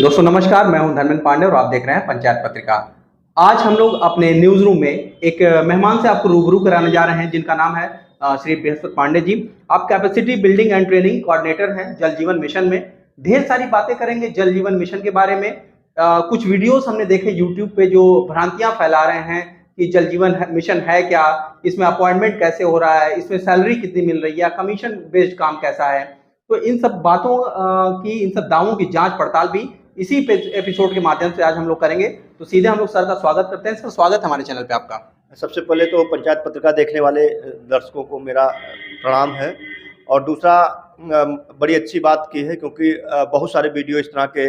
दोस्तों नमस्कार, मैं हूं धर्मेंद्र पांडे और आप देख रहे हैं पंचायत पत्रिका। आज हम लोग अपने न्यूज रूम में एक मेहमान से आपको रूबरू कराने जा रहे हैं जिनका नाम है श्री बृहस्पति पांडे जी। आप capacity building and training coordinator हैं जल जीवन मिशन में। ढेर सारी बातें करेंगे जल जीवन मिशन के बारे में। कुछ वीडियोस हमने देखे यूट्यूब पे जो भ्रांतियां फैला रहे हैं कि जल जीवन मिशन है क्या, इसमें अपॉइंटमेंट कैसे हो रहा है, इसमें सैलरी कितनी मिल रही है, कमीशन बेस्ड काम कैसा है। तो इन सब बातों की, इन सब दावों की जांच पड़ताल भी इसी एपिसोड के माध्यम से आज हम लोग करेंगे। तो सीधे हम लोग सर का स्वागत करते हैं। सर, स्वागत है हमारे चैनल पे आपका। सबसे पहले तो पंचायत पत्रिका देखने वाले दर्शकों को मेरा प्रणाम है। और दूसरा, बड़ी अच्छी बात की है क्योंकि बहुत सारे वीडियो इस तरह के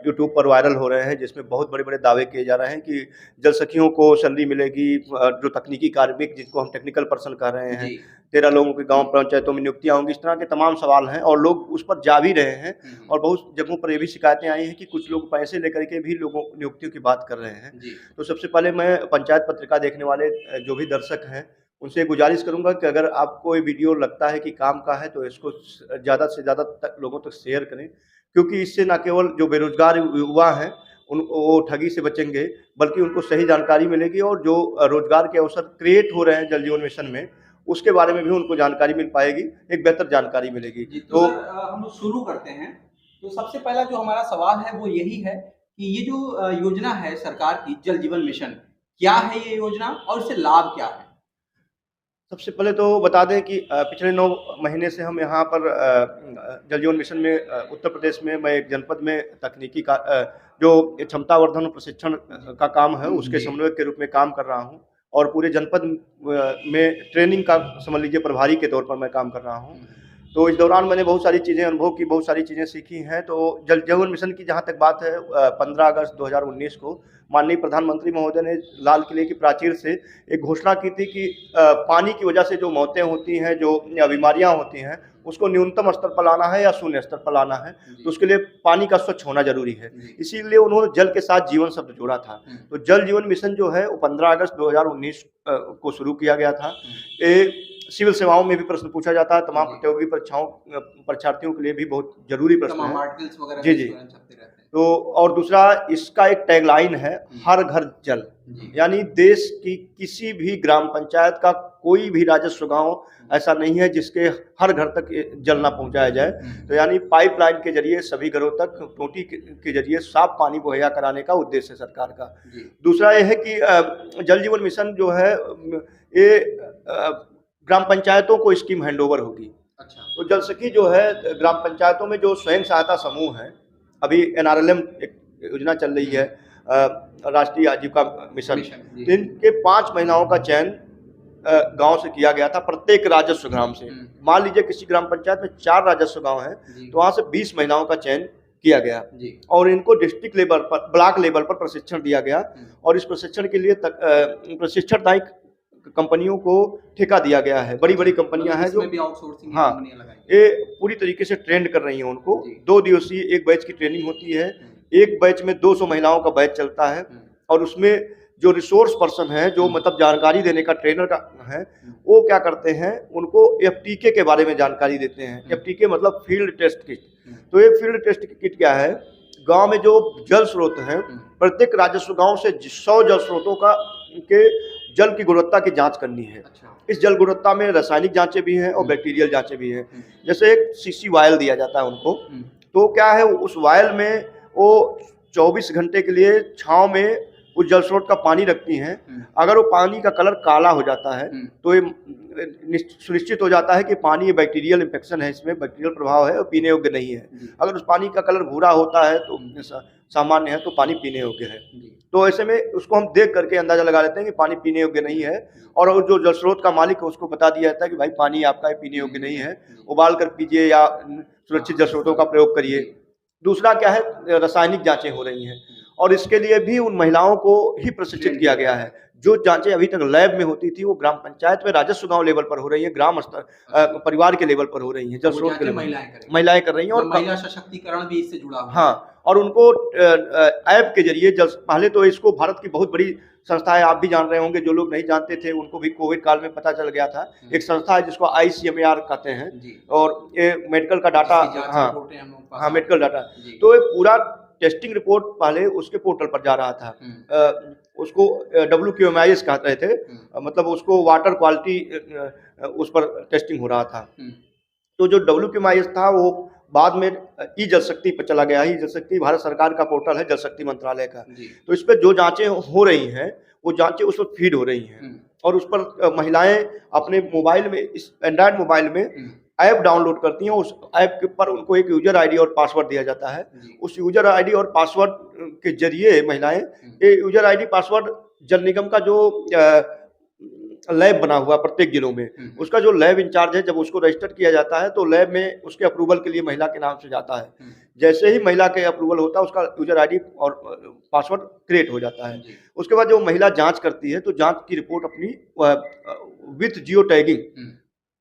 यूट्यूब पर वायरल हो रहे हैं जिसमें बहुत बड़े बड़े दावे किए जा रहे हैं कि जल सखियों को सैलरी मिलेगी, जो तकनीकी कार्मिक जिनको हम टेक्निकल पर्सन कह रहे हैं, 13 लोगों के गांव पंचायतों में नियुक्तियां होंगी। इस तरह के तमाम सवाल हैं और लोग उस पर जा भी रहे हैं। और बहुत जगहों पर ये भी शिकायतें आई हैं कि कुछ लोग पैसे लेकर के भी लोगों नियुक्तियों की बात कर रहे हैं। तो सबसे पहले मैं पंचायत पत्रिका देखने वाले जो भी दर्शक हैं उनसे गुजारिश करूंगा कि अगर आपको ये वीडियो लगता है कि काम का है तो इसको ज़्यादा से ज़्यादा लोगों तक शेयर करें, क्योंकि इससे न केवल जो बेरोजगार युवा हैं वो ठगी से बचेंगे, बल्कि उनको सही जानकारी मिलेगी और जो रोजगार के अवसर क्रिएट हो रहे हैं जल जीवन मिशन में उसके बारे में भी उनको जानकारी मिल पाएगी, एक बेहतर जानकारी मिलेगी। तो हम लोग शुरू करते हैं। तो सबसे पहला जो हमारा सवाल है वो यही है कि ये जो योजना है सरकार की जल जीवन मिशन, क्या है ये योजना और इससे लाभ क्या है? सबसे पहले तो बता दें कि पिछले 9 महीने से हम यहाँ पर जल जीवन मिशन में उत्तर प्रदेश में मैं एक जनपद में तकनीकी का जो क्षमतावर्धन प्रशिक्षण का काम है उसके समन्वयक के रूप में काम कर रहा हूँ। और पूरे जनपद में ट्रेनिंग का समझ लीजिए प्रभारी के तौर पर मैं काम कर रहा हूँ। तो इस दौरान मैंने बहुत सारी चीज़ें अनुभव की, बहुत सारी चीज़ें सीखी हैं। तो जल जीवन मिशन की जहाँ तक बात है, 15 अगस्त 2019 को माननीय प्रधानमंत्री महोदय ने लाल किले की प्राचीर से एक घोषणा की थी कि पानी की वजह से जो मौतें होती हैं, जो बीमारियां होती हैं, उसको न्यूनतम स्तर पर लाना है या शून्य स्तर पर लाना है। तो उसके लिए पानी का स्वच्छ होना जरूरी है। इसीलिए उन्होंने जल के साथ जीवन शब्द जोड़ा था। तो जल जीवन मिशन जो है वो 15 अगस्त 2019 को शुरू किया गया था। सिविल सेवाओं में भी प्रश्न पूछा जाता है, तमाम प्रतियोगी परीक्षार्थियों के लिए भी बहुत जरूरी प्रश्न है। जी। तो और दूसरा, इसका एक टैगलाइन है हर घर जल, यानी देश की किसी भी ग्राम पंचायत का कोई भी राजस्व गांव ऐसा नहीं है जिसके हर घर तक जल ना पहुंचाया जाए। तो यानी पाइपलाइन के जरिए सभी घरों तक टोटी के जरिए साफ पानी मुहैया कराने का उद्देश्य है सरकार का। दूसरा यह है कि जल जीवन मिशन जो है ये ग्राम पंचायतों को स्कीम हैंडओवर होगी। अच्छा। तो जल सखी जो है ग्राम पंचायतों में जो स्वयं सहायता समूह है, अभी NRLM एक योजना चल रही है, राष्ट्रीय आजीविका मिशन, तो इनके 5 महिलाओं का चयन गांव से किया गया था, प्रत्येक राजस्व ग्राम से। मान लीजिए किसी ग्राम पंचायत में 4 राजस्व गांव हैं, तो वहां से 20 महिलाओं का चयन किया गया और इनको डिस्ट्रिक्ट लेवल पर, ब्लॉक लेवल पर प्रशिक्षण दिया गया। और इस प्रशिक्षण के लिए प्रशिक्षणदायी कंपनियों को ठेका दिया गया है। बड़ी बड़ी कंपनियां हैं जो ये पूरी तरीके से ट्रेंड कर रही हैं उनको। 2 दिवसीय एक बैच की ट्रेनिंग होती है। एक बैच में 200 महिलाओं का बैच चलता है और उसमें जो रिसोर्स पर्सन है, जो मतलब जानकारी देने का ट्रेनर का है, वो क्या करते हैं, उनको FTK के बारे में जानकारी देते हैं। FTK मतलब फील्ड टेस्ट किट। तो ये फील्ड टेस्ट किट क्या है, गांव में जो जल स्रोत हैं, प्रत्येक राजस्व गांव से 100 जल स्रोतों का के जल की गुणवत्ता की जांच करनी है। इस जल गुणवत्ता में रासायनिक जांचें भी हैं और बैक्टीरियल जांचें भी हैं। जैसे एक सीसी वायल दिया जाता है उनको, तो क्या है, उस वायल में वो 24 घंटे के लिए छांव में उस जल स्रोत का पानी रखती हैं। अगर वो पानी का कलर काला हो जाता है तो ये सुनिश्चित हो जाता है कि पानी बैक्टीरियल इन्फेक्शन है, इसमें बैक्टीरियल प्रभाव है और पीने योग्य नहीं है। अगर उस पानी का कलर भूरा होता है तो सामान्य है, तो पानी पीने योग्य है। तो ऐसे में उसको हम देख करके अंदाजा लगा लेते हैं कि पानी पीने योग्य नहीं है, और जो जल स्रोत का मालिक है उसको बता दिया जाता है कि भाई पानी आपका पीने योग्य नहीं है, उबाल कर पीजिए या सुरक्षित जल स्रोतों का प्रयोग करिए। दूसरा क्या है, रासायनिक जांचें हो रही हैं और इसके लिए भी उन महिलाओं को ही प्रशिक्षित किया गया है। जो जांचें अभी तक लैब में होती थी वो ग्राम पंचायत में राजस्व गांव लेवल पर हो रही है, ग्राम स्तर परिवार के लेवल पर हो रही है। जल स्रोत के महिलाएं कर रही हैं और महिला सशक्तिकरण भी इससे जुड़ा हुआ है। हाँ, और उनको ऐप के जरिए पहले तो इसको भारत की बहुत बड़ी संस्था है, आप भी जान रहे होंगे, जो लोग नहीं जानते थे उनको भी कोविड काल में पता चल गया था। एक संस्था है जिसको ICMAR कहते हैं और ये मेडिकल का डाटा, हाँ मेडिकल डाटा। तो ये पूरा टेस्टिंग रिपोर्ट पहले उसके पोर्टल पर जा रहा था। उसको WQMIS कहते थे, मतलब उसको वाटर क्वालिटी उस पर टेस्टिंग हो रहा था। तो जो WQMIS था वो बाद में ई जल शक्ति पर चला गया। ई जल शक्ति भारत सरकार का पोर्टल है, जल शक्ति मंत्रालय का। तो इस पर जो जांचें हो रही हैं वो जांचें उस पर फीड हो रही हैं, और उस पर महिलाएं अपने मोबाइल में, इस एंड्रॉयड मोबाइल में ऐप डाउनलोड करती हैं। उस ऐप के ऊपर उनको एक यूजर आईडी और पासवर्ड दिया जाता है। उस यूजर आईडी और पासवर्ड के जरिए महिलाएं, ये यूजर आईडी पासवर्ड जल निगम का जो लैब बना हुआ प्रत्येक जिलों में, उसका जो लैब इंचार्ज है, जब उसको रजिस्टर किया जाता है तो लैब में उसके अप्रूवल के लिए महिला के नाम से जाता है। जैसे ही महिला के अप्रूवल होता है उसका यूजर आईडी और पासवर्ड क्रिएट हो जाता है। उसके बाद जो महिला जांच करती है तो जांच की रिपोर्ट अपनी विथ जियो टैगिंग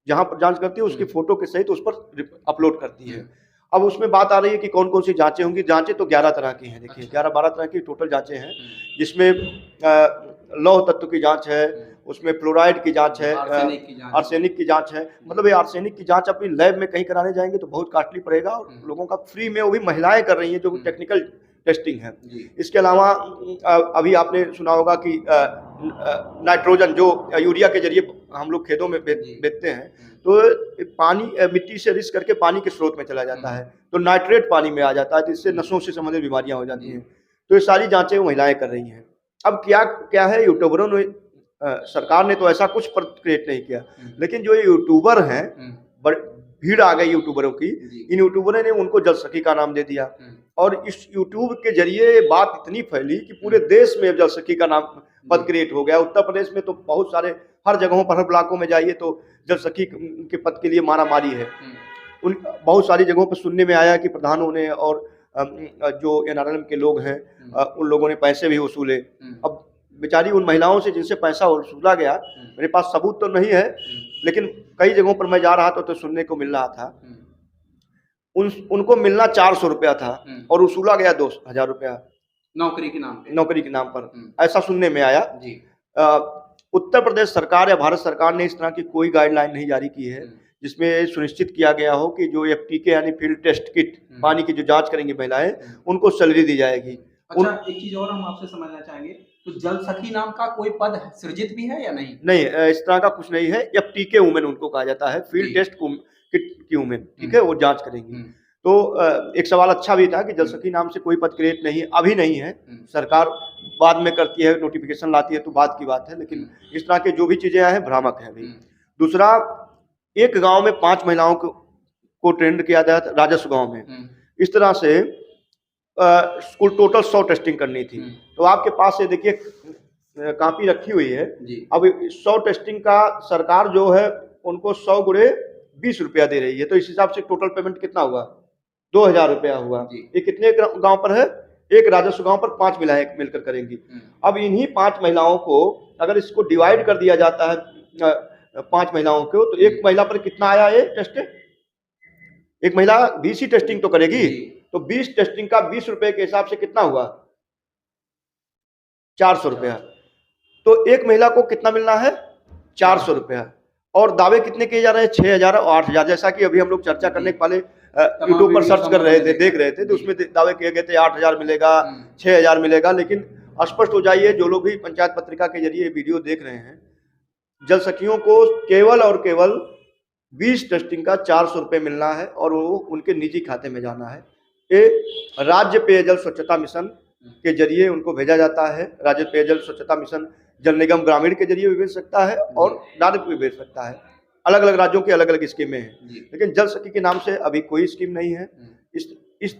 जहां पर जांच करती है उसकी फोटो के सहित उस पर अपलोड करती है। अब उसमें बात आ रही है कि कौन कौन सी जांचें होंगी। जांचें तो 11 तरह की हैं। देखिए 11-12 तरह की टोटल जांचें हैं, जिसमें लौह तत्व की जांच है, उसमें फ्लोराइड की जांच है, आर्सेनिक की जांच है। मतलब ये आर्सेनिक की जांच अपनी लैब में कहीं कराने जाएंगे तो बहुत कॉस्टली पड़ेगा, और लोगों का फ्री में, वो भी महिलाएं कर रही हैं जो टेक्निकल टेस्टिंग है। इसके अलावा अभी आपने सुना होगा कि नाइट्रोजन जो यूरिया के जरिए हम लोग खेतों में बेचते हैं, तो पानी मिट्टी से रिस करके पानी के स्रोत में चला जाता है, तो नाइट्रेट पानी में आ जाता है, तो इससे नसों से संबंधित बीमारियां हो जाती हैं। तो ये सारी जांचें महिलाएं कर रही हैं। अब क्या है, यूट्यूबरों ने, सरकार ने तो ऐसा कुछ क्रिएट नहीं किया, लेकिन जो ये यूट्यूबर हैं, भीड़ आ गई यूट्यूबरों की। इन यूट्यूबरों ने उनको जल सखी का नाम दे दिया, और इस यूट्यूब के जरिए बात इतनी फैली कि पूरे देश में जल सखी का नाम पद क्रिएट हो गया। उत्तर प्रदेश में तो बहुत सारे, हर जगहों पर, हर ब्लॉकों में जाइए तो जल सखी के पद के लिए मारामारी है। उन बहुत सारी जगहों पर सुनने में आया कि प्रधानों ने और जो NRLM के लोग हैं उन लोगों ने पैसे भी वसूले। अब बेचारी उन महिलाओं से जिनसे पैसा वसूला गया, मेरे पास सबूत तो नहीं है, लेकिन कई जगहों पर मैं जा रहा था तो सुनने को मिल रहा था, उनको मिलना 400 रुपया था और वसूला गया 2000 रुपया नौकरी के नाम पर। ऐसा सुनने में आया। उत्तर प्रदेश सरकार या भारत सरकार ने इस तरह की कोई गाइडलाइन नहीं जारी की है जिसमें सुनिश्चित किया गया हो कि जो FTK यानी फील्ड टेस्ट किट, पानी की जो जांच करेंगी महिलाएं, उनको सैलरी दी जाएगी। अच्छा, एक चीज और हम आपसे समझना चाहेंगे, तो जल सखी नाम का कोई पद सृजित भी है या नहीं? नहीं, इस तरह का कुछ नहीं है। FTK वुमेन उनको कहा जाता है, फील्ड टेस्ट किट की वुमेन, ठीक है, वो जांच करेंगी। तो एक सवाल अच्छा भी था कि जल सखी नाम से कोई पद क्रिएट नहीं, अभी नहीं है, सरकार बाद में करती है, नोटिफिकेशन लाती है तो बाद की बात है, लेकिन इस तरह के जो भी चीजें हैं भ्रामक है अभी। दूसरा, एक गांव में 5 महिलाओं को ट्रेंड किया गया था राजस्व गांव में। इस तरह से कुल टोटल 100 टेस्टिंग करनी थी। तो आपके पास ये देखिए कॉपी रखी हुई है। अब 100 टेस्टिंग का सरकार जो है उनको 100 गुणे 20 रुपया दे रही है, तो इस हिसाब से टोटल पेमेंट कितना हुआ? 2000 रुपया हुआ। ये कितने गांव पर है? एक राजस्व गांव पर 5 महिलाएं मिलकर करेंगी। अब इन्हीं 5 महिलाओं को अगर इसको डिवाइड कर दिया जाता है 5 महिलाओं को, तो एक महिला पर कितना आया ये टेस्ट? एक महिला 20 ही टेस्टिंग तो करेगी, तो 20 टेस्टिंग का 20 रुपए के हिसाब से कितना हुआ? 400 रुपया। तो एक महिला को कितना मिलना है? 400 रुपया। और दावे कितने किए जा रहे हैं? 6000 और 8000। जैसा कि अभी हम लोग चर्चा करने के पहले यूट्यूब पर सर्च कर रहे थे, देख रहे थे, तो उसमें दावे किए गए थे 8000 मिलेगा, 6000 मिलेगा। लेकिन स्पष्ट हो जाइए, जो लोग भी पंचायत पत्रिका के जरिए वीडियो देख रहे हैं, जल सखियों को केवल और केवल 20 टेस्टिंग का 400 रुपये मिलना है, और वो उनके निजी खाते में जाना है। ये राज्य पेयजल स्वच्छता मिशन के जरिए उनको भेजा जाता है। राज्य पेयजल स्वच्छता मिशन जल निगम ग्रामीण के जरिए भी भेज सकता है और डायरेक्ट भी भेज सकता है। अलग अलग राज्यों की अलग अलग स्कीमें हैं, लेकिन जल सखी के नाम से अभी कोई स्कीम नहीं है। इस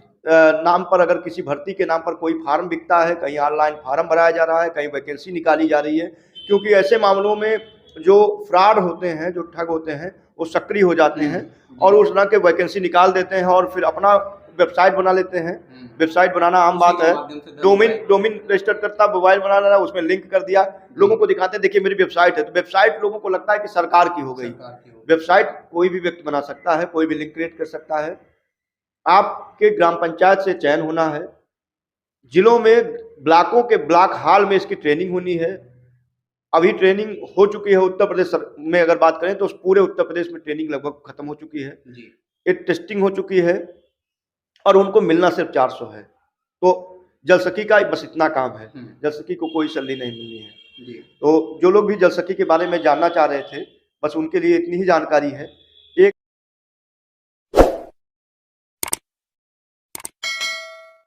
नाम पर अगर किसी भर्ती के नाम पर कोई फार्म बिकता है, कहीं ऑनलाइन फार्म भराया जा रहा है, कहीं वैकेंसी निकाली जा रही है, क्योंकि ऐसे मामलों में जो फ्रॉड होते हैं, जो ठग होते हैं, वो सक्रिय हो जाते हैं और उस तरह के वैकेंसी निकाल देते हैं और फिर अपना वेबसाइट बना लेते हैं। वेबसाइट बनाना आम बात है, डोमेन रजिस्टर करता, मोबाइल बना लेना, उसमें लिंक कर दिया, लोगों को दिखाते हैं देखिए मेरी वेबसाइट है। तो वेबसाइट लोगों को लगता है कि सरकार की हो गई। वेबसाइट कोई भी व्यक्ति बना सकता है, कोई भी लिंक क्रिएट कर सकता है। आपके ग्राम पंचायत से चयन होना है, जिलों में ब्लॉकों के ब्लॉक हॉल में इसकी ट्रेनिंग होनी है। अभी ट्रेनिंग हो चुकी है उत्तर प्रदेश में, अगर बात करें तो पूरे उत्तर प्रदेश में ट्रेनिंग लगभग खत्म हो चुकी है, एक टेस्टिंग हो चुकी है और उनको मिलना सिर्फ 400 है। तो जल सखी का बस इतना काम है, हम्म। जल सखी को कोई सैलरी नहीं मिलनी है। जी। तो जो लोग भी जल सखी के बारे में जानना चाह रहे थे, बस उनके लिए इतनी ही जानकारी है